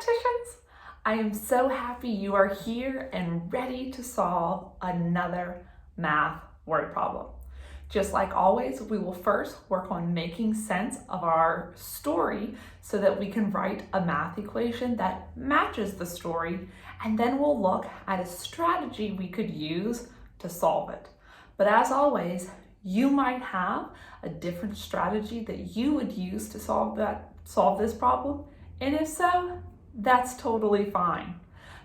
mathematicians! I am so happy you are here and ready to solve another math word problem. Just like always, we will first work on making sense of our story so that we can write a math equation that matches the story, and then we'll look at a strategy we could use to solve it. But as always, you might have a different strategy that you would use to solve this problem, and if so, that's totally fine.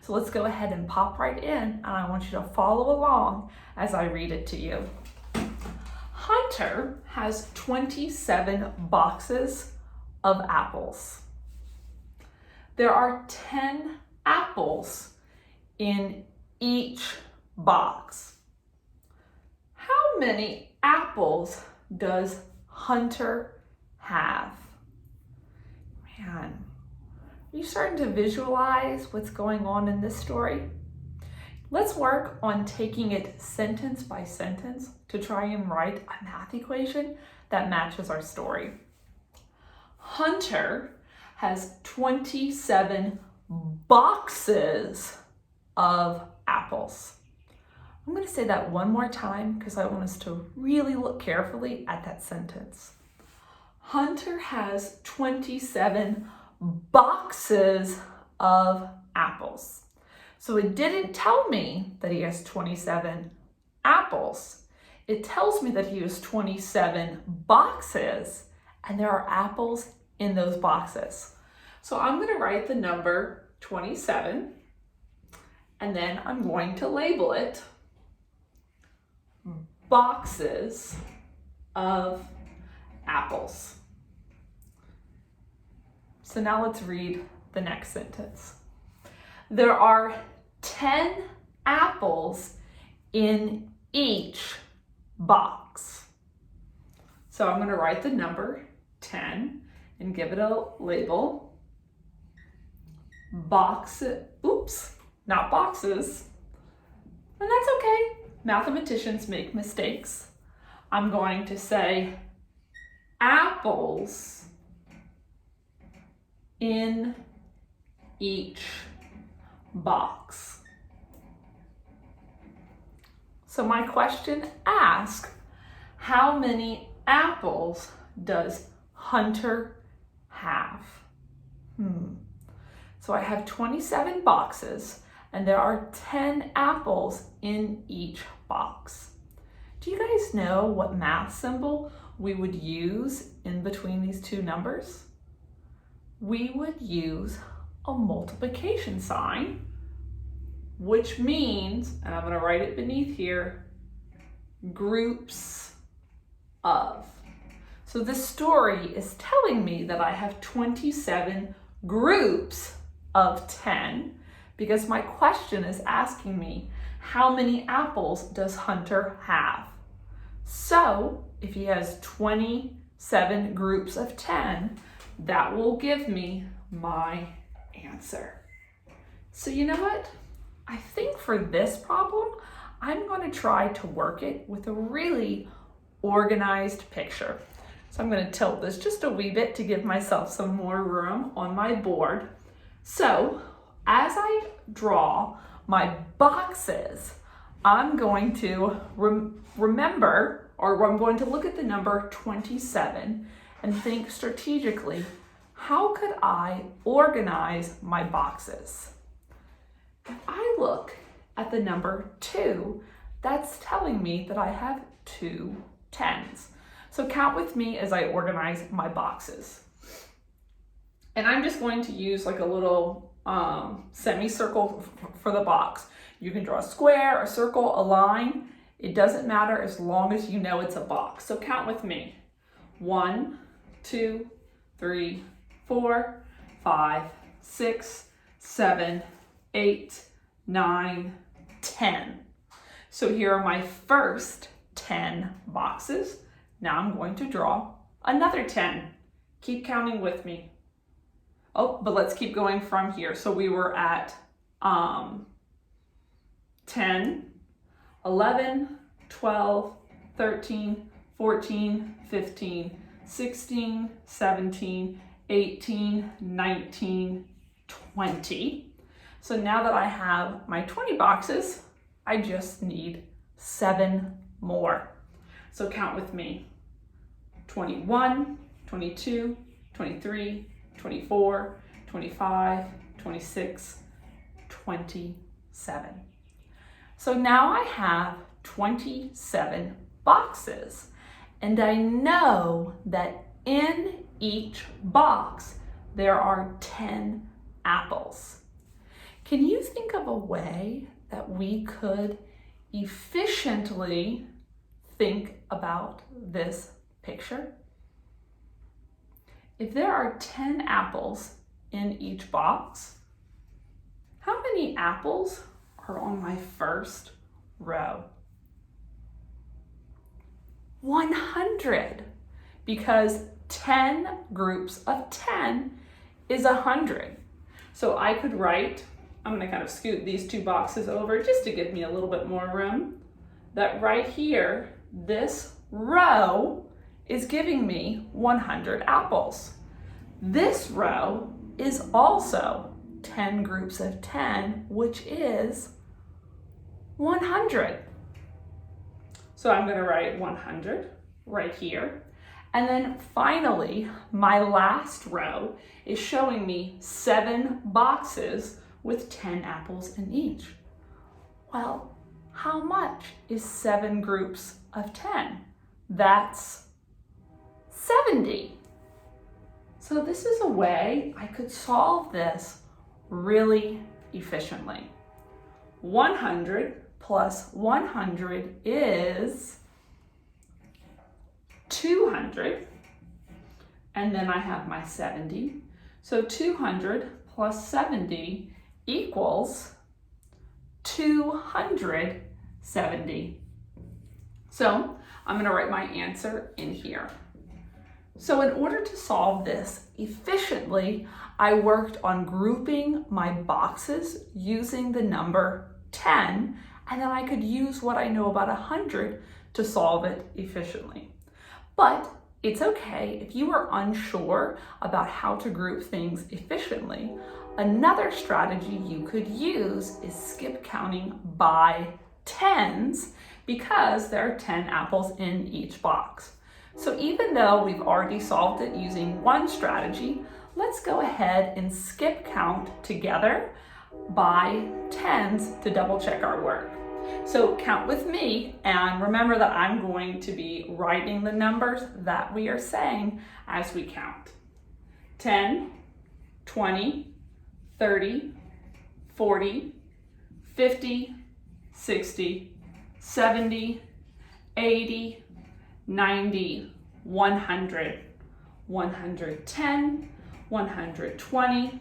So let's go ahead and pop right in, and I want you to follow along as I read it to you. Hunter has 27 boxes of apples. There are 10 apples in each box. How many apples does Hunter have? Man, are you starting to visualize what's going on in this story? Let's work on taking it sentence by sentence to try and write a math equation that matches our story. Hunter has 27 boxes of apples. I'm going to say that one more time because I want us to really look carefully at that sentence. Hunter has 27 boxes of apples. So it didn't tell me that he has 27 apples. It tells me that he has 27 boxes, and there are apples in those boxes. So I'm going to write the number 27, and then I'm going to label it boxes of apples. So now let's read the next sentence. There are 10 apples in each box. So I'm going to write the number 10 and give it a label. Not boxes. And that's okay. Mathematicians make mistakes. I'm going to say apples in each box. So my question asks, how many apples does Hunter have? So I have 27 boxes, and there are 10 apples in each box. Do you guys know what math symbol we would use in between these two numbers? We would use a multiplication sign, which means, and I'm going to write it beneath here, groups of. So this story is telling me that I have 27 groups of 10 because my question is asking me, how many apples does Hunter have? So if he has 27 groups of 10, that will give me my answer. So you know what? I think for this problem, I'm going to try to work it with a really organized picture. So I'm going to tilt this just a wee bit to give myself some more room on my board. So as I draw my boxes, I'm going to remember, or I'm going to look at the number 27 and think strategically, how could I organize my boxes? If I look at the number 2, that's telling me that I have 2 10s. So count with me as I organize my boxes. And I'm just going to use like a little semicircle for the box. You can draw a square, a circle, a line. It doesn't matter as long as you know it's a box. So count with me. 1, 2, 3, 4, 5, 6, 7, 8, 9, 10. So here are my first 10 boxes. Now I'm going to draw another 10. Keep counting with me. Oh, but let's keep going from here. So we were at 10, 11, 12, 13, 14, 15, 16, 17, 18, 19, 20. So now that I have my 20 boxes, I just need 7 more. So count with me. 21, 22, 23, 24, 25, 26, 27. So now I have 27 boxes, and I know that in each box there are 10 apples. Can you think of a way that we could efficiently think about this picture? If there are 10 apples in each box, how many apples are on my first row? 100, because 10 groups of 10 is 100. So I could write, I'm going to kind of scoot these 2 boxes over just to give me a little bit more room, that right here, this row is giving me 100 apples. This row is also 10 groups of 10, which is 100. So I'm going to write 100 right here. And then finally, my last row is showing me 7 boxes with 10 apples in each. Well, how much is 7 groups of 10? That's 70. So this is a way I could solve this really efficiently. 100 plus 100 is 200, and then I have my 70. So 200 plus 70 equals 270. So I'm going to write my answer in here. So in order to solve this efficiently, I worked on grouping my boxes using the number 10, and then I could use what I know about 100 to solve it efficiently. But it's okay if you are unsure about how to group things efficiently. Another strategy you could use is skip counting by tens, because there are 10 apples in each box. So even though we've already solved it using one strategy, let's go ahead and skip count together by tens to double check our work. So count with me, and remember that I'm going to be writing the numbers that we are saying as we count. 10, 20, 30, 40, 50, 60, 70, 80, 90, 100, 110, 120,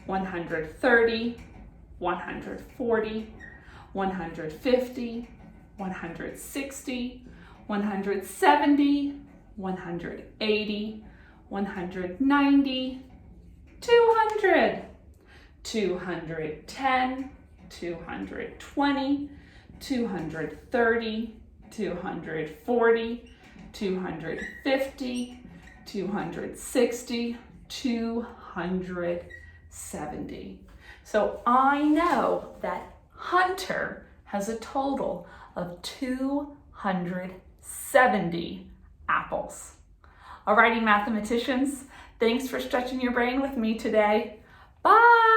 130, 140, 150, 160, 170, 180, 190, 200, 210, 220, 230, 240, 250, 260, 270. So I know that Hunter has a total of 270 apples. Alrighty, mathematicians, thanks for stretching your brain with me today. Bye!